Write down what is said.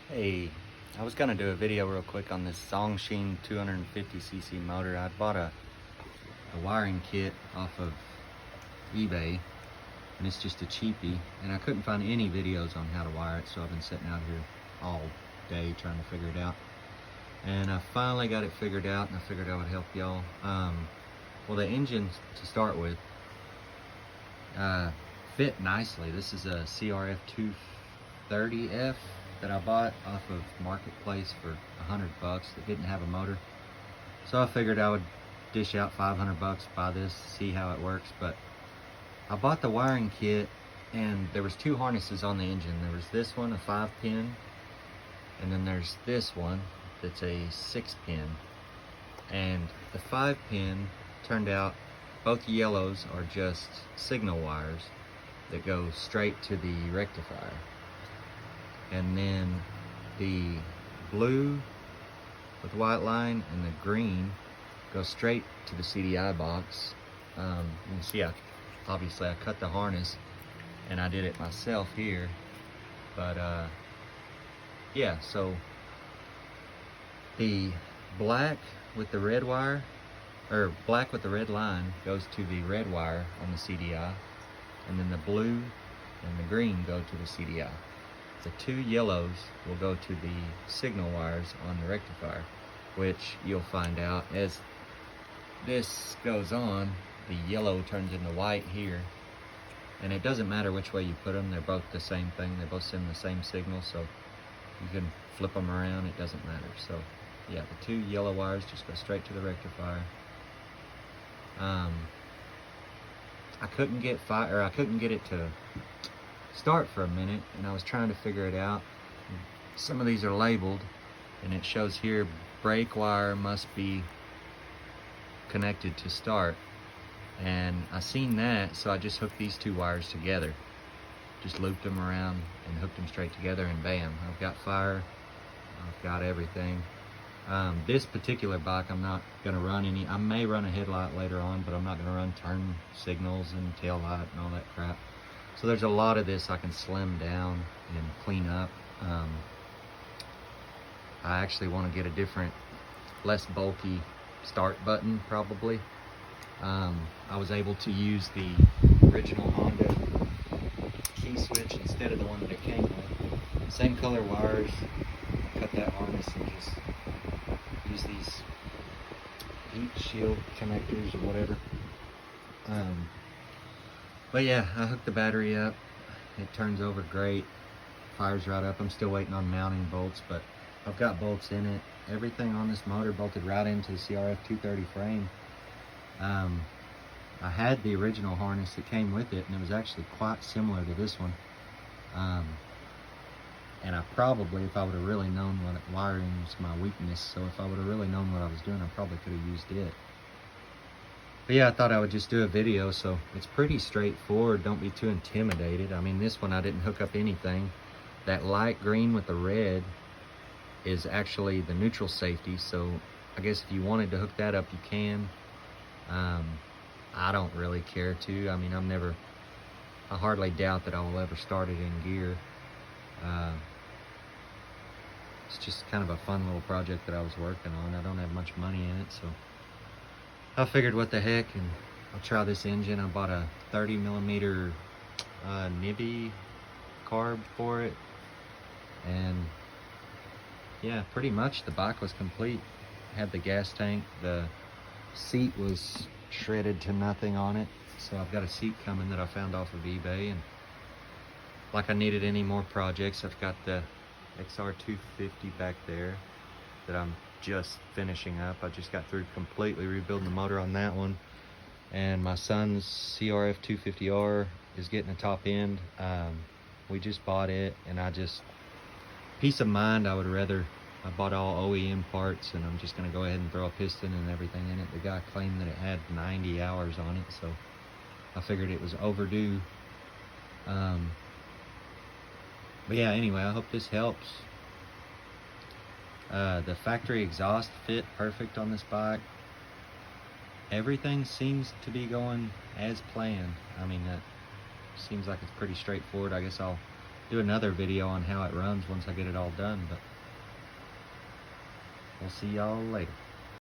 Hey, I was gonna do a video real quick on this Zongshen 250cc motor. I bought a wiring kit off of eBay, and it's just a cheapie, and I couldn't find any videos on how to wire it, so I've been sitting out here all day trying to figure it out. And I finally got it figured out, and I figured I would help y'all. Well, the engine, to start with, fit nicely. This is a crf230f that I bought off of Marketplace for $100 that didn't have a motor. So I figured I would dish out $500, buy this, see how it works. But I bought the wiring kit, and there was two harnesses on the engine. There was this one, a 5-pin, and then there's this one that's a 6-pin. And the 5-pin turned out both yellows are just signal wires that go straight to the rectifier. And then the blue with white line and the green go straight to the CDI box. You can see obviously I cut the harness and I did it myself here. But yeah, so the black with the red wire, or black with the red line, goes to the red wire on the CDI, and then the blue and the green go to the CDI. The two yellows will go to the signal wires on the rectifier, which you'll find out as this goes on. The yellow turns into white here, and it doesn't matter which way you put them, they're both the same thing. They both send the same signal, so you can flip them around, it doesn't matter. So yeah, the two yellow wires just go straight to the rectifier. I couldn't get it to start for a minute, and I was trying to figure it out. Some of these are labeled, and it shows here brake wire must be connected to start, and I seen that, so I just hooked these two wires together, just looped them around and hooked them straight together, and bam, I've got fire, I've got everything. This particular bike, I'm not going to run any. I may run a headlight later on, but I'm not going to run turn signals and tail light and all that crap. So there's a lot of this I can slim down and clean up. I actually want to get a different, less bulky start button probably. I was able to use the original Honda key switch instead of the one that it came with. Same color wires, cut that harness and just use these heat shield connectors or whatever. But yeah, I hooked the battery up. It turns over great, fires right up. I'm still waiting on mounting bolts, but I've got bolts in it. Everything on this motor bolted right into the crf230 frame. I had the original harness that came with it, and it was actually quite similar to this one. And I probably, if I would have really known what wiring was my weakness, so if I would have really known what I was doing, I probably could have used it. But yeah, I thought I would just do a video, so it's pretty straightforward. Don't be too intimidated. I mean, this one I didn't hook up anything. That light green with the red is actually the neutral safety, so I guess if you wanted to hook that up, you can. I don't really care to. I mean, I hardly doubt that I will ever start it in gear. It's just kind of a fun little project that I was working on. I don't have much money in it, so I figured what the heck, and I'll try this engine. I bought a 30mm Nibby carb for it, and yeah, pretty much the bike was complete. Had the gas tank, the seat was shredded to nothing on it, so I've got a seat coming that I found off of eBay, and like I needed any more projects, I've got the XR250 back there that I'm just finishing up. I just got through completely rebuilding the motor on that one, and my son's crf250R is getting a top end. We just bought it, and peace of mind, I bought all OEM parts, and I'm just going to go ahead and throw a piston and everything in it. The guy claimed that it had 90 hours on it, so I figured it was overdue. But yeah, anyway, I hope this helps. The factory exhaust fit perfect on this bike. Everything seems to be going as planned. I mean, that seems like it's pretty straightforward. I guess I'll do another video on how it runs once I get it all done, but we'll see y'all later.